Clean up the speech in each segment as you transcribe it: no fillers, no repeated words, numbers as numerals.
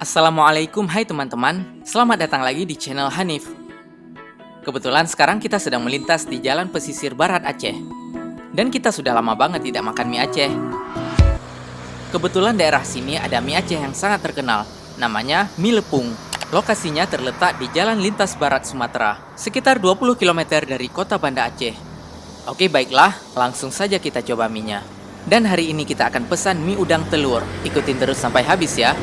Assalamualaikum, hai teman-teman. Selamat datang lagi di channel Hanif. Kebetulan sekarang kita sedang melintas di jalan pesisir barat Aceh. Dan kita sudah lama banget tidak makan mie Aceh. Kebetulan daerah sini ada mie Aceh yang sangat terkenal. Namanya mie lepung. Lokasinya terletak di Jalan Lintas Barat Sumatera, sekitar 20 km dari kota Banda Aceh. Oke, baiklah, langsung saja kita coba mie-nya. Dan hari ini kita akan pesan mie udang telur. Ikutin terus sampai habis ya.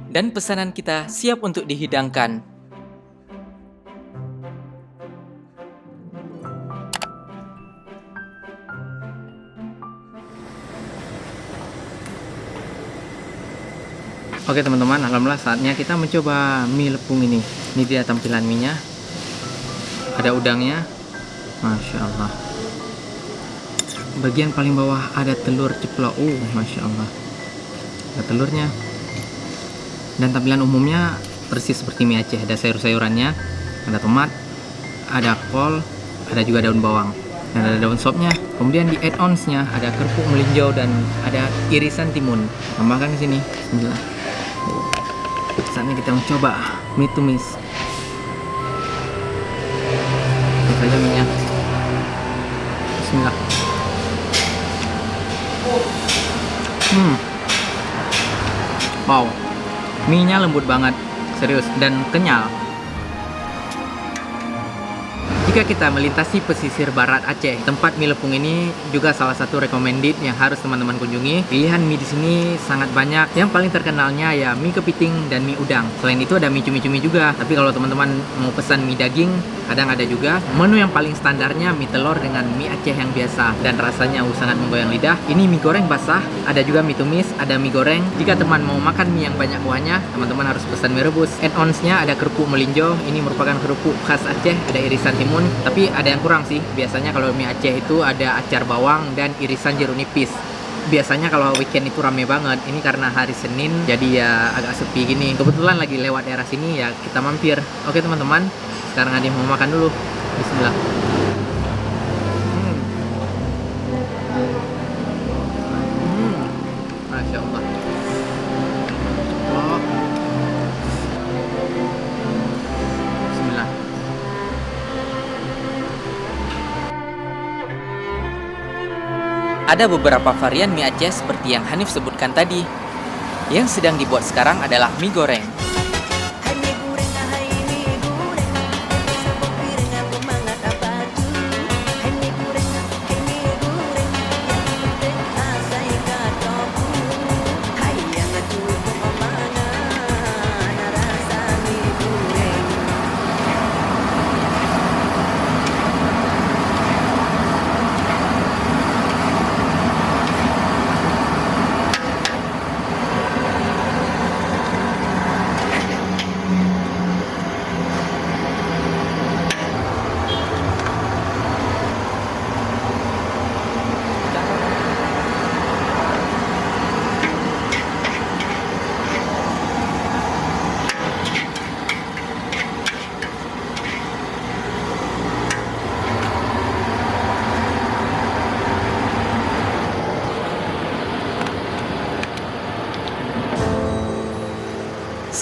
Dan pesanan kita siap untuk dihidangkan. Oke teman-teman, alhamdulillah saatnya kita mencoba mie lepung ini. Ini dia tampilan mie-nya. Ada udangnya. Masya Allah. Bagian paling bawah ada telur ceplok. Masya Allah. Ada telurnya. Dan tampilan umumnya persis seperti mie Aceh. Ada sayur-sayurannya, ada tomat, ada kol, ada juga daun bawang, dan ada daun sopnya. Kemudian di add-ons-nya ada kerupuk melinjau dan ada irisan timun. Tambahkan di sini. Bismillah. Saatnya kita mencoba mie tumis. Ini saja mie-nya. Bismillah. Wow. Mie-nya lembut banget, serius, dan kenyal. Jika kita melintasi pesisir barat Aceh, tempat mie lepung ini juga salah satu recommended yang harus teman-teman kunjungi. Pilihan mie di sini sangat banyak. Yang paling terkenalnya ya mie kepiting dan mie udang. Selain itu ada mie cumi-cumi juga. Tapi kalau teman-teman mau pesan mie daging, kadang ada juga. Menu yang paling standarnya mie telur dengan mie Aceh yang biasa dan rasanya sangat menggoyang lidah. Ini mie goreng basah, ada juga mie tumis, ada mie goreng. Jika teman mau makan mie yang banyak kuahnya, teman-teman harus pesan mie rebus. Add-ons-nya ada kerupuk melinjo. Ini merupakan kerupuk khas Aceh, ada irisan timun. Tapi ada yang kurang sih. Biasanya kalau mie Aceh itu ada acar bawang dan irisan jeruk nipis. Biasanya kalau weekend itu rame banget. Ini karena hari Senin jadi ya agak sepi gini. Kebetulan lagi lewat daerah sini ya kita mampir. Oke teman-teman, sekarang Adi mau makan dulu. Bismillah. Masya Allah. Oh. Bismillah. Ada beberapa varian mie Aceh seperti yang Hanif sebutkan tadi. Yang sedang dibuat sekarang adalah mie goreng.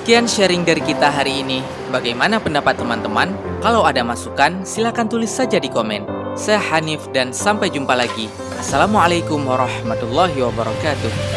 Sekian sharing dari kita hari ini. Bagaimana pendapat teman-teman? Kalau ada masukan, silakan tulis saja di komen. Saya Hanif dan sampai jumpa lagi. Assalamualaikum warahmatullahi wabarakatuh.